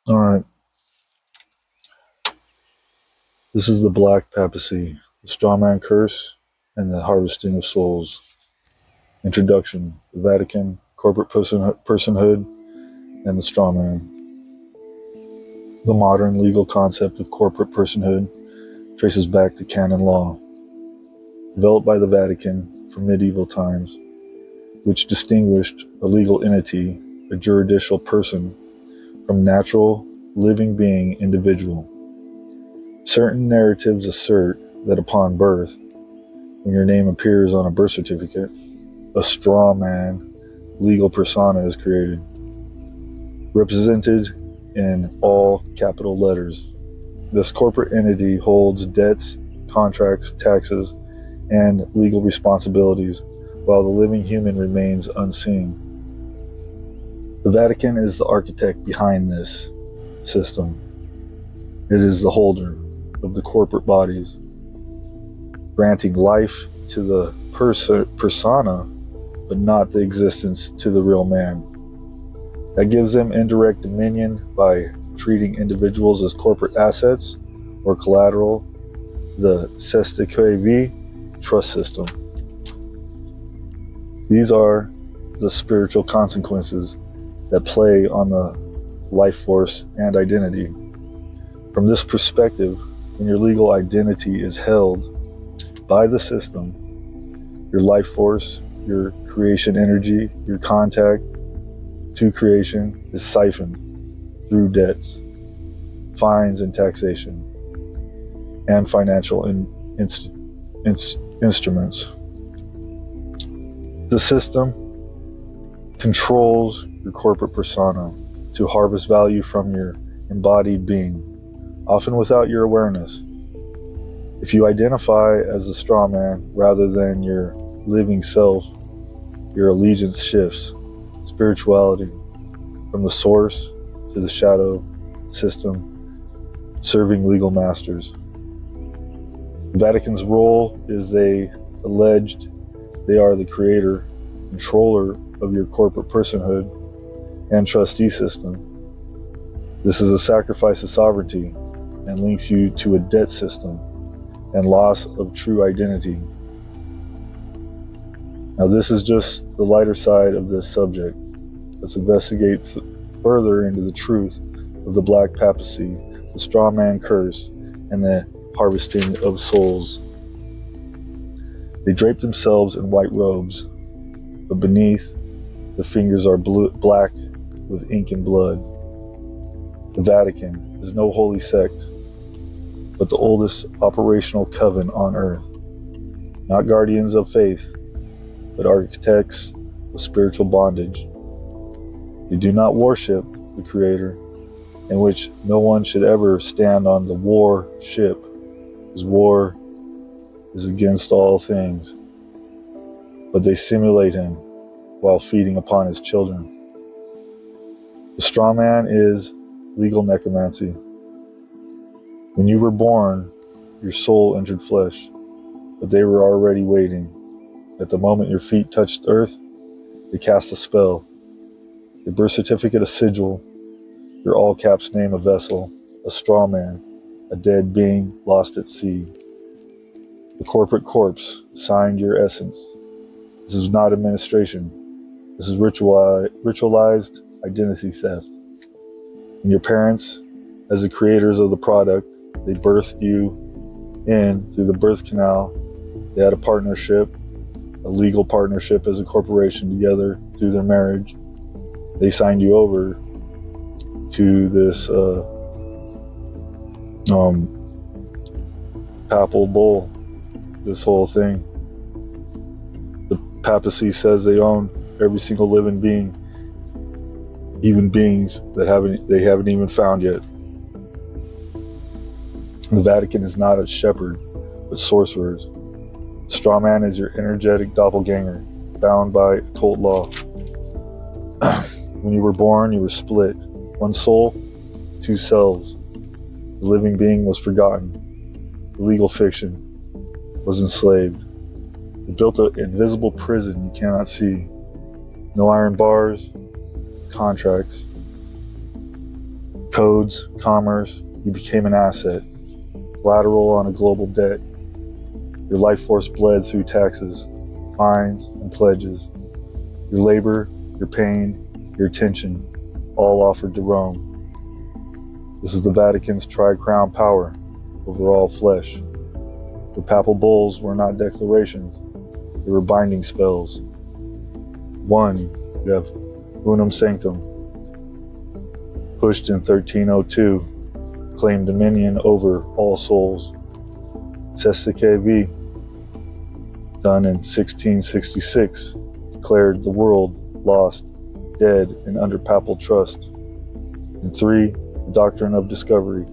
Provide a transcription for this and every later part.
All right, this is the Black Papacy, the Strawman Curse, and the Harvesting of Souls. Introduction: the Vatican, corporate personhood, and the Strawman. The modern legal concept of corporate personhood traces back to canon law, developed by the Vatican from medieval times, which distinguished a legal entity, a juridical person, from natural, living being individual. Certain narratives assert that upon birth, when your name appears on a birth certificate, a straw man legal persona is created, represented in all capital letters. This corporate entity holds debts, contracts, taxes, and legal responsibilities, while the living human remains unseen. The Vatican is the architect behind this system. It is the holder of the corporate bodies, granting life to the persona, but not the existence to the real man. That gives them indirect dominion by treating individuals as corporate assets or collateral, the ceste que vie trust system. These are the spiritual consequences that play on the life force and identity. From this perspective, when your legal identity is held by the system, your life force, your creation energy, your contact to creation is siphoned through debts, fines and taxation, and financial instruments. The system controls your corporate persona to harvest value from your embodied being, often without your awareness. If you identify as a straw man rather than your living self, your allegiance shifts. Spirituality, from the source to the shadow system, serving legal masters. The Vatican's role is they alleged they are the creator, controller of your corporate personhood and trustee system. This is a sacrifice of sovereignty and links you to a debt system and loss of true identity. Now, this is just the lighter side of this subject. Let's investigate further into the truth of the Black Papacy, the Strawman Curse, and the Harvesting of Souls. They drape themselves in white robes, but beneath, the fingers are black with ink and blood. The Vatican is no holy sect, but the oldest operational coven on earth. Not guardians of faith, but architects of spiritual bondage. They do not worship the Creator, in which no one should ever stand on the war ship, because war is against all things, but they simulate him while feeding upon his children. The straw man is legal necromancy. When you were born, your soul entered flesh, but they were already waiting. At the moment your feet touched earth, they cast a spell. Your birth certificate a sigil, your all caps name a vessel, a straw man, a dead being lost at sea. The corporate corpse signed your essence. This is not administration. This is ritualized identity theft. And your parents, as the creators of the product, they birthed you in through the birth canal. They had a partnership, a legal partnership as a corporation together through their marriage. They signed you over to this papal bull, this whole thing. The papacy says they own every single living being, even beings that they haven't even found yet. The Vatican is not a shepherd, but sorcerers. Strawman is your energetic doppelganger, bound by occult law. When you were born, you were split. One soul, two selves. The living being was forgotten. The legal fiction was enslaved. They built an invisible prison you cannot see. No iron bars, contracts, codes, commerce, you became an asset, collateral on a global debt. Your life force bled through taxes, fines, and pledges. Your labor, your pain, your attention, all offered to Rome. This is the Vatican's tri-crown power over all flesh. The papal bulls were not declarations, they were binding spells. One, you have Unum Sanctum, pushed in 1302, claimed dominion over all souls. Sestike V, done in 1666, declared the world lost, dead, and under papal trust. And three, the doctrine of discovery,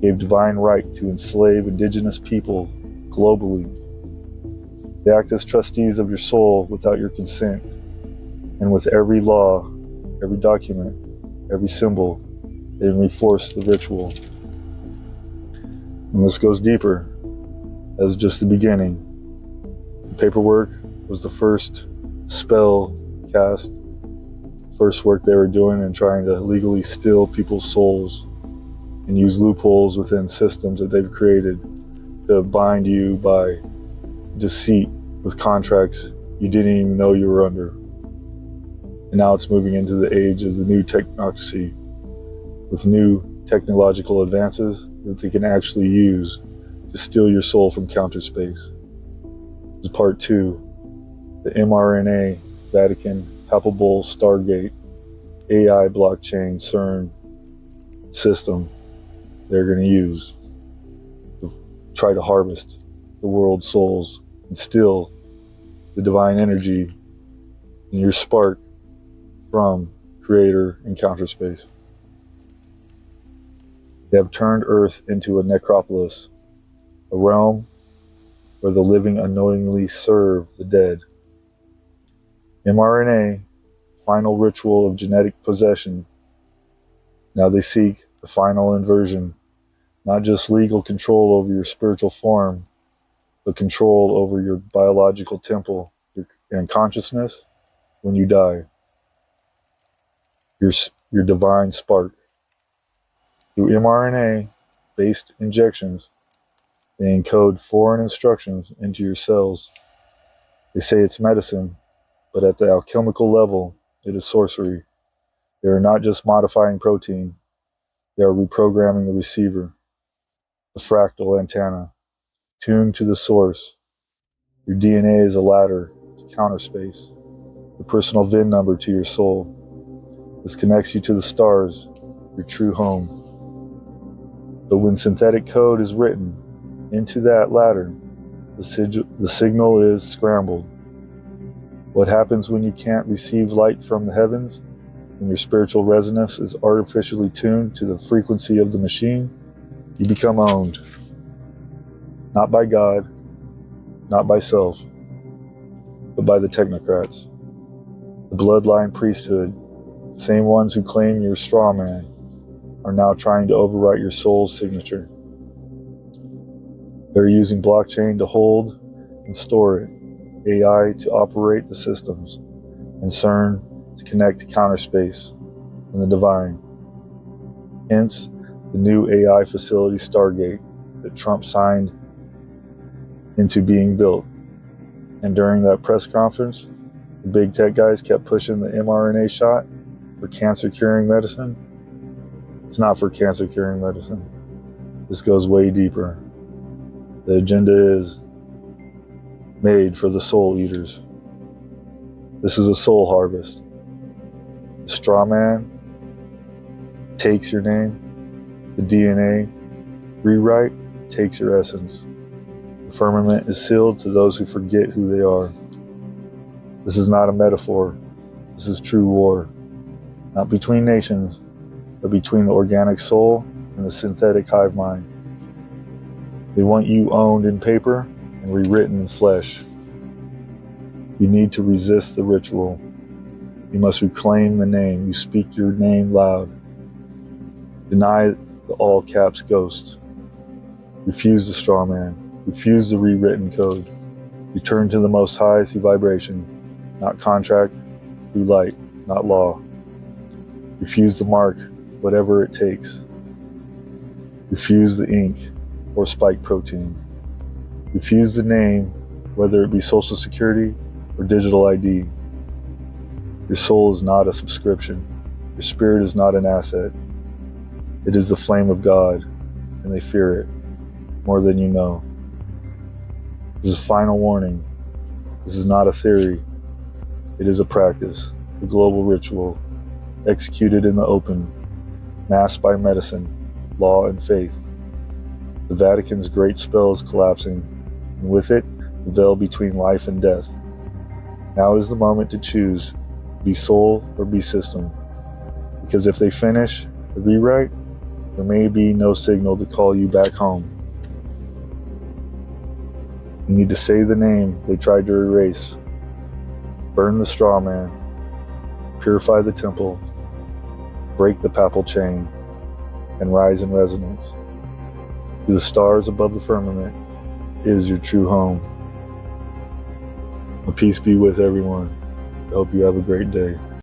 gave divine right to enslave indigenous people globally. They act as trustees of your soul without your consent, and with every law, every document, every symbol, they reinforce the ritual. And this goes deeper, as just the beginning. The paperwork was the first spell cast, first work they were doing in trying to legally steal people's souls and use loopholes within systems that they've created to bind you by deceit with contracts you didn't even know you were under. And now it's moving into the age of the new technocracy with new technological advances that they can actually use to steal your soul from counter space. This is part 2, the mRNA, Vatican, Papal Bull, Stargate, AI blockchain, CERN system they're going to use to try to harvest the world's souls and steal the divine energy in your spark from Creator and counter space. They have turned Earth into a necropolis, a realm where the living unknowingly serve the dead. mRNA, final ritual of genetic possession. Now they seek the final inversion, not just legal control over your spiritual form, but control over your biological temple and consciousness when you die. Your divine spark. Through mRNA-based injections, they encode foreign instructions into your cells. They say it's medicine, but at the alchemical level, it is sorcery. They are not just modifying protein, they are reprogramming the receiver, the fractal antenna, tuned to the source. Your DNA is a ladder to counter space, the personal VIN number to your soul. This connects you to the stars, your true home. But when synthetic code is written into that ladder, the signal is scrambled. What happens when you can't receive light from the heavens? When your spiritual resonance is artificially tuned to the frequency of the machine, you become owned. Not by God, not by self, but by the technocrats. The bloodline priesthood, same ones who claim you're Strawman, are now trying to overwrite your soul's signature. They're using blockchain to hold and store it, AI to operate the systems, and CERN to connect to counter space and the divine. Hence, the new AI facility Stargate that Trump signed into being built. And during that press conference, the big tech guys kept pushing the mRNA shot for cancer curing medicine. It's not for cancer curing medicine. This goes way deeper. The agenda is made for the soul eaters. This is a soul harvest. The Strawman takes your name. The DNA rewrite takes your essence. The firmament is sealed to those who forget who they are. This is not a metaphor. This is true war. Not between nations, but between the organic soul and the synthetic hive mind. They want you owned in paper and rewritten in flesh. You need to resist the ritual. You must reclaim the name. You speak your name loud. Deny the all caps ghost. Refuse the straw man. Refuse the rewritten code. Return to the Most High through vibration, not contract, through light, not law. Refuse the mark whatever it takes. Refuse the ink or spike protein. Refuse the name, whether it be Social Security or digital ID. Your soul is not a subscription. Your spirit is not an asset. It is the flame of God, and they fear it more than you know. This is a final warning. This is not a theory. It is a practice, a global ritual, executed in the open, masked by medicine, law, and faith. The Vatican's great spell is collapsing, and with it, the veil between life and death. Now is the moment to choose, be soul or be system. Because if they finish the rewrite, there may be no signal to call you back home. You need to say the name they tried to erase. Burn the straw man. Purify the temple. Break the papal chain. And rise in resonance. To the stars above the firmament is your true home. Peace be with everyone. I hope you have a great day.